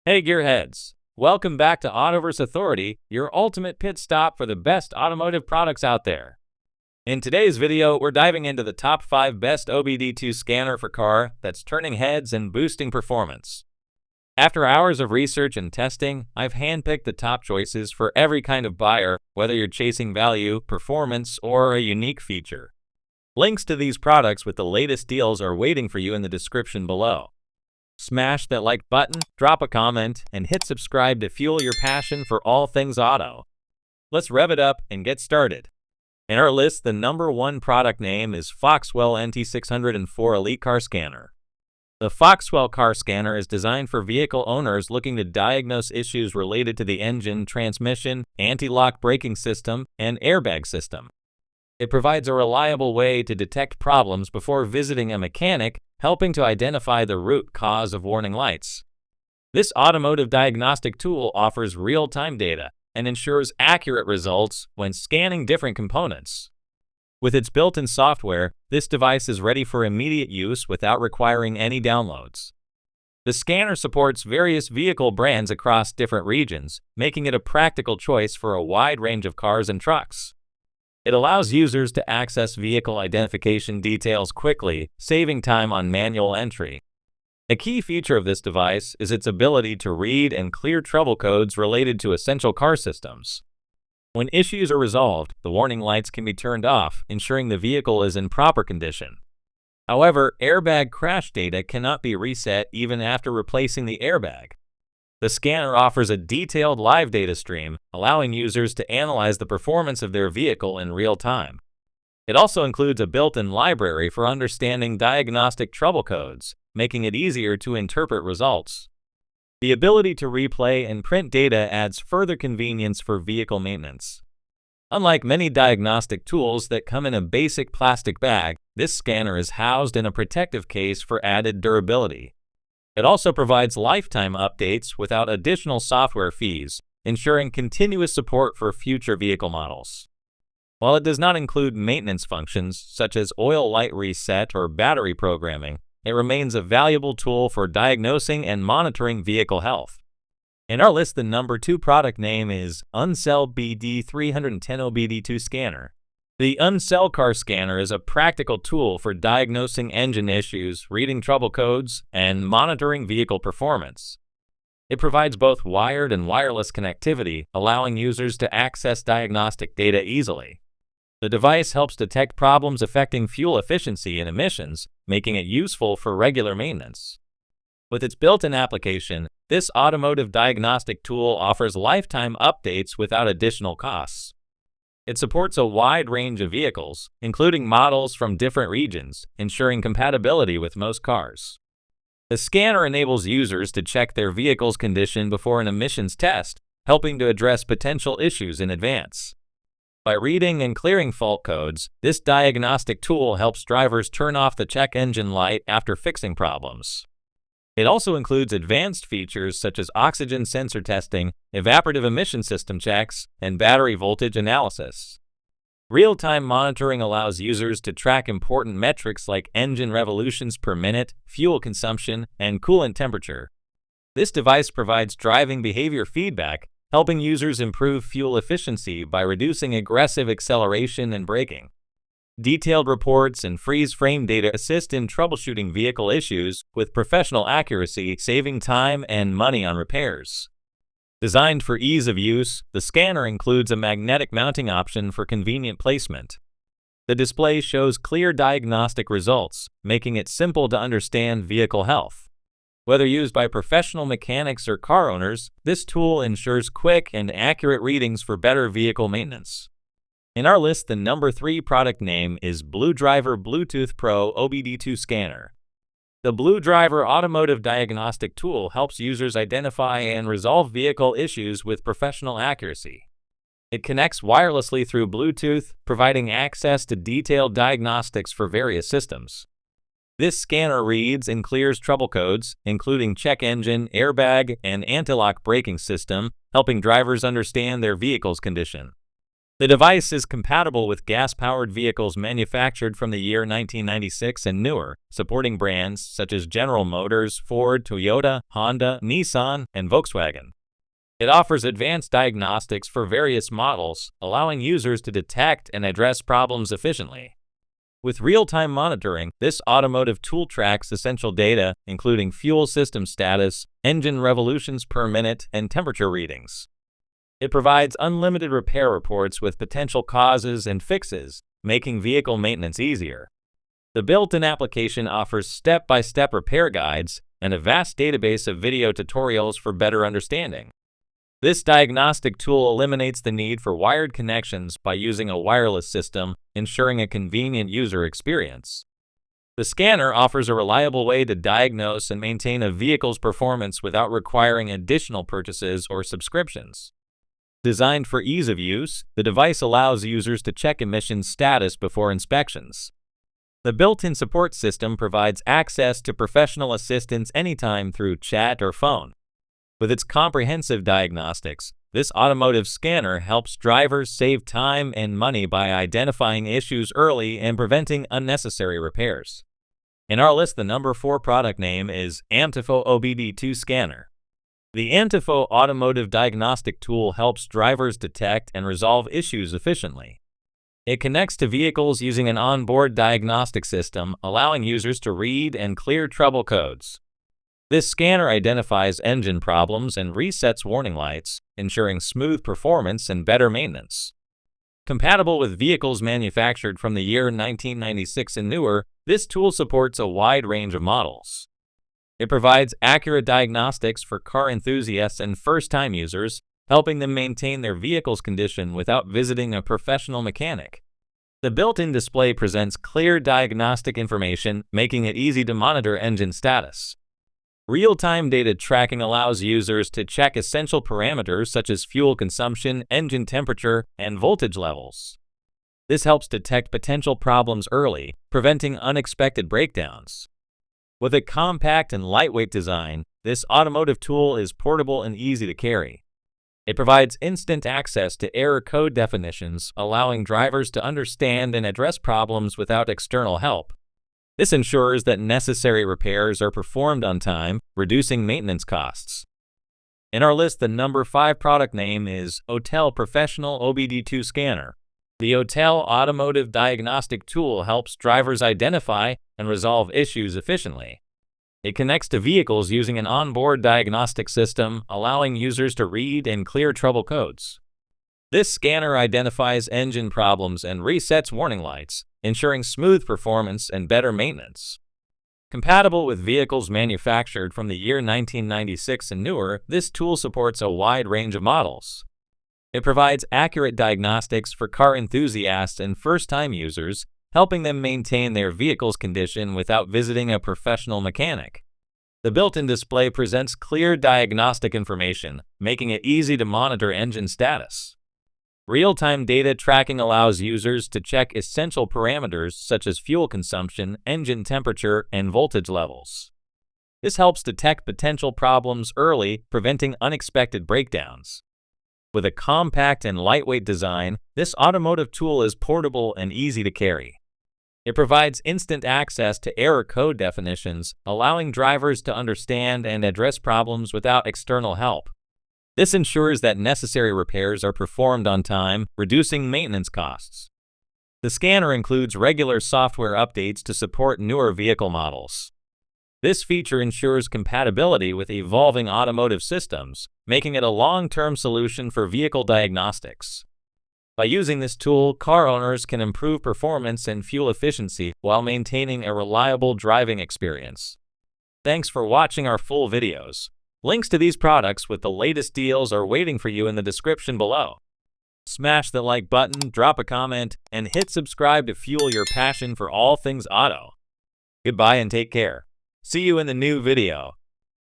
Hey gearheads! Welcome back to Autoverse Authority, your ultimate pit stop for the best automotive products out there. In today's video, we're diving into the top 5 best OBD2 scanner for car that's turning heads and boosting performance. After hours of research and testing, I've handpicked the top choices for every kind of buyer, whether you're chasing value, performance, or a unique feature. Links to these products with the latest deals are waiting for you in the description below. Smash that like button, drop a comment, and hit subscribe to fuel your passion for all things auto. Let's rev it up and get started. In our list, the number 1 product name is FOXWELL NT604 Elite Car Scanner. The FOXWELL car scanner is designed for vehicle owners looking to diagnose issues related to the engine, transmission, anti-lock braking system, and airbag system. It provides a reliable way to detect problems before visiting a mechanic, helping to identify the root cause of warning lights. This automotive diagnostic tool offers real-time data and ensures accurate results when scanning different components. With its built-in software, this device is ready for immediate use without requiring any downloads. The scanner supports various vehicle brands across different regions, making it a practical choice for a wide range of cars and trucks. It allows users to access vehicle identification details quickly, saving time on manual entry. A key feature of this device is its ability to read and clear trouble codes related to essential car systems. When issues are resolved, the warning lights can be turned off, ensuring the vehicle is in proper condition. However, airbag crash data cannot be reset even after replacing the airbag. The scanner offers a detailed live data stream, allowing users to analyze the performance of their vehicle in real time. It also includes a built-in library for understanding diagnostic trouble codes, making it easier to interpret results. The ability to replay and print data adds further convenience for vehicle maintenance. Unlike many diagnostic tools that come in a basic plastic bag, this scanner is housed in a protective case for added durability. It also provides lifetime updates without additional software fees, ensuring continuous support for future vehicle models. While it does not include maintenance functions such as oil light reset or battery programming, it remains a valuable tool for diagnosing and monitoring vehicle health. In our list, the number 2 product name is ANCEL BD310 OBD2 Scanner. The ANCEL car scanner is a practical tool for diagnosing engine issues, reading trouble codes, and monitoring vehicle performance. It provides both wired and wireless connectivity, allowing users to access diagnostic data easily. The device helps detect problems affecting fuel efficiency and emissions, making it useful for regular maintenance. With its built-in application, this automotive diagnostic tool offers lifetime updates without additional costs. It supports a wide range of vehicles, including models from different regions, ensuring compatibility with most cars. The scanner enables users to check their vehicle's condition before an emissions test, helping to address potential issues in advance. By reading and clearing fault codes, this diagnostic tool helps drivers turn off the check engine light after fixing problems. It also includes advanced features such as oxygen sensor testing, evaporative emission system checks, and battery voltage analysis. Real-time monitoring allows users to track important metrics like engine revolutions per minute, fuel consumption, and coolant temperature. This device provides driving behavior feedback, helping users improve fuel efficiency by reducing aggressive acceleration and braking. Detailed reports and freeze-frame data assist in troubleshooting vehicle issues with professional accuracy, saving time and money on repairs. Designed for ease of use, the scanner includes a magnetic mounting option for convenient placement. The display shows clear diagnostic results, making it simple to understand vehicle health. Whether used by professional mechanics or car owners, this tool ensures quick and accurate readings for better vehicle maintenance. In our list, the number 3 product name is BlueDriver Bluetooth Pro OBD2 Scanner. The BlueDriver automotive diagnostic tool helps users identify and resolve vehicle issues with professional accuracy. It connects wirelessly through Bluetooth, providing access to detailed diagnostics for various systems. This scanner reads and clears trouble codes, including check engine, airbag, and anti-lock braking system, helping drivers understand their vehicle's condition. The device is compatible with gas-powered vehicles manufactured from the year 1996 and newer, supporting brands such as General Motors, Ford, Toyota, Honda, Nissan, and Volkswagen. It offers advanced diagnostics for various models, allowing users to detect and address problems efficiently. With real-time monitoring, this automotive tool tracks essential data, including fuel system status, engine revolutions per minute, and temperature readings. It provides unlimited repair reports with potential causes and fixes, making vehicle maintenance easier. The built-in application offers step-by-step repair guides and a vast database of video tutorials for better understanding. This diagnostic tool eliminates the need for wired connections by using a wireless system, ensuring a convenient user experience. The scanner offers a reliable way to diagnose and maintain a vehicle's performance without requiring additional purchases or subscriptions. Designed for ease of use, the device allows users to check emissions status before inspections. The built-in support system provides access to professional assistance anytime through chat or phone. With its comprehensive diagnostics, this automotive scanner helps drivers save time and money by identifying issues early and preventing unnecessary repairs. In our list, the number 4 product name is AMTIFO OBD2 Scanner. The ANCEL automotive diagnostic tool helps drivers detect and resolve issues efficiently. It connects to vehicles using an onboard diagnostic system, allowing users to read and clear trouble codes. This scanner identifies engine problems and resets warning lights, ensuring smooth performance and better maintenance. Compatible with vehicles manufactured from the year 1996 and newer, this tool supports a wide range of models. It provides accurate diagnostics for car enthusiasts and first-time users, helping them maintain their vehicle's condition without visiting a professional mechanic. The built-in display presents clear diagnostic information, making it easy to monitor engine status. Real-time data tracking allows users to check essential parameters such as fuel consumption, engine temperature, and voltage levels. This helps detect potential problems early, preventing unexpected breakdowns. With a compact and lightweight design, this automotive tool is portable and easy to carry. It provides instant access to error code definitions, allowing drivers to understand and address problems without external help. This ensures that necessary repairs are performed on time, reducing maintenance costs. In our list, the number 5 product name is Autel Professional OBD2 Scanner. The Autel automotive diagnostic tool helps drivers identify and resolve issues efficiently. It connects to vehicles using an onboard diagnostic system, allowing users to read and clear trouble codes. This scanner identifies engine problems and resets warning lights, ensuring smooth performance and better maintenance. Compatible with vehicles manufactured from the year 1996 and newer, this tool supports a wide range of models. It provides accurate diagnostics for car enthusiasts and first-time users, helping them maintain their vehicle's condition without visiting a professional mechanic. The built-in display presents clear diagnostic information, making it easy to monitor engine status. Real-time data tracking allows users to check essential parameters such as fuel consumption, engine temperature, and voltage levels. This helps detect potential problems early, preventing unexpected breakdowns. With a compact and lightweight design, this automotive tool is portable and easy to carry. It provides instant access to error code definitions, allowing drivers to understand and address problems without external help. This ensures that necessary repairs are performed on time, reducing maintenance costs. The scanner includes regular software updates to support newer vehicle models. This feature ensures compatibility with evolving automotive systems, making it a long-term solution for vehicle diagnostics. By using this tool, car owners can improve performance and fuel efficiency while maintaining a reliable driving experience. Thanks for watching our full videos. Links to these products with the latest deals are waiting for you in the description below. Smash the like button, drop a comment, and hit subscribe to fuel your passion for all things auto. Goodbye and take care. See you in the new video.